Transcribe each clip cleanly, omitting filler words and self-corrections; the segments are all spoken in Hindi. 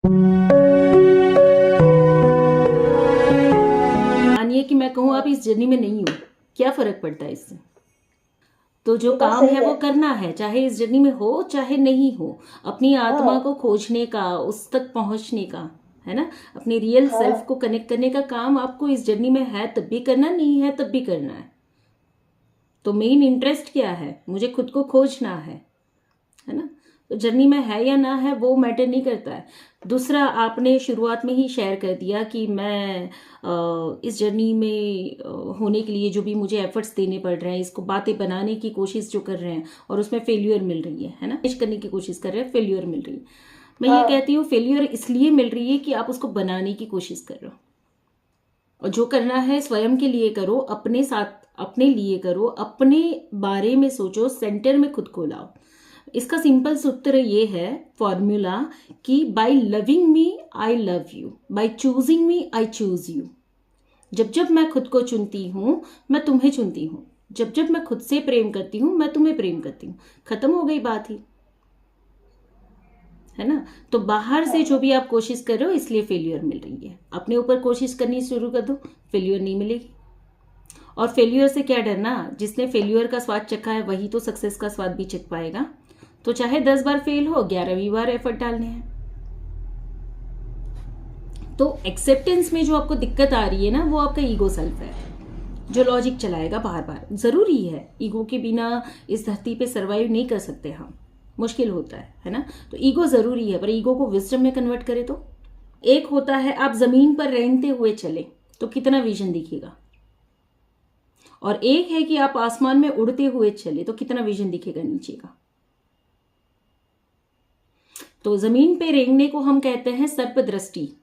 मानिए कि मैं कहूँ आप इस जर्नी में नहीं हो, क्या फर्क पड़ता है इससे? तो जो काम है वो करना है, चाहे इस जर्नी में हो चाहे नहीं हो। अपनी आत्मा को खोजने का, उस तक पहुंचने का, है ना, अपने रियल सेल्फ को कनेक्ट करने का काम आपको इस जर्नी में है तब भी करना, नहीं है तब भी करना है। तो मेन इंटरेस्ट क्या है? मुझे खुद को खोजना है ना। तो जर्नी में है या ना है वो मैटर नहीं करता है। दूसरा, आपने शुरुआत में ही शेयर कर दिया कि मैं इस जर्नी में होने के लिए जो भी मुझे एफर्ट्स देने पड़ रहे हैं, इसको बातें बनाने की कोशिश जो कर रहे हैं और उसमें फेल्यूर मिल रही है ना, करने की कोशिश कर रहे हैं, फेल्यूर मिल रही है। मैं ये कहती हूँ फेल्यूर इसलिए मिल रही है कि आप उसको बनाने की कोशिश कर रहे हो। और जो करना है स्वयं के लिए करो, अपने साथ, अपने लिए करो, अपने बारे में सोचो, सेंटर में खुद को लाओ। इसका सिंपल सूत्र ये है, फॉर्मूला, कि by loving me I love you, by choosing me I choose you. जब जब मैं खुद को चुनती हूं मैं तुम्हें चुनती हूं, जब जब मैं खुद से प्रेम करती हूं मैं तुम्हें प्रेम करती हूं। खत्म हो गई बात ही, है ना। तो बाहर से जो भी आप कोशिश कर रहे हो इसलिए फेल्यूर मिल रही है। अपने ऊपर कोशिश करनी शुरू कर दो, फेल्यूर नहीं मिलेगी। और फेल्यूर से क्या डरना, जिसने फेल्यूर का स्वाद चखा है वही तो सक्सेस का स्वाद भी चख पाएगा। तो चाहे 10 बार फेल हो, 11वीं बार एफर्ट डालने हैं। तो एक्सेप्टेंस में जो आपको दिक्कत आ रही है ना, वो आपका ईगो सेल्फ है जो लॉजिक चलाएगा बार बार। जरूरी है, ईगो के बिना इस धरती पे सरवाइव नहीं कर सकते हम, मुश्किल होता है ना। तो ईगो जरूरी है, पर ईगो को विजडम में कन्वर्ट करे तो एक होता है आप जमीन पर रेंगते हुए चले तो कितना विजन दिखेगा, और एक है कि आप आसमान में उड़ते हुए चले तो कितना विजन दिखेगा नीचे का। तो जमीन पे रेंगने को हम कहते हैं सर्प दृष्टि,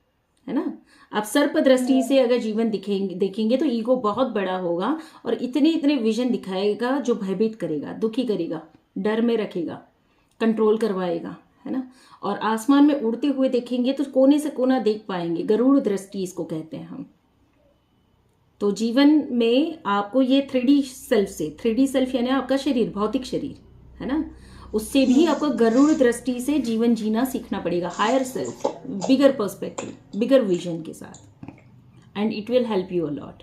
है ना। आप सर्प दृष्टि से अगर जीवन देखेंगे तो ईगो बहुत बड़ा होगा और इतने इतने विजन दिखाएगा जो भयभीत करेगा, दुखी करेगा, डर में रखेगा, कंट्रोल करवाएगा, है ना। और आसमान में उड़ते हुए देखेंगे तो कोने से कोना देख पाएंगे, गरुड़ दृष्टि इसको कहते हैं हम। तो जीवन में आपको ये 3D सेल्फ से, 3D सेल्फ यानी आपका शरीर, भौतिक शरीर, है ना, उससे भी आपको गरुड़ दृष्टि से जीवन जीना सीखना पड़ेगा, हायर सेल्फ, बिगर पर्सपेक्टिव, बिगर विजन के साथ, and it will help you a lot.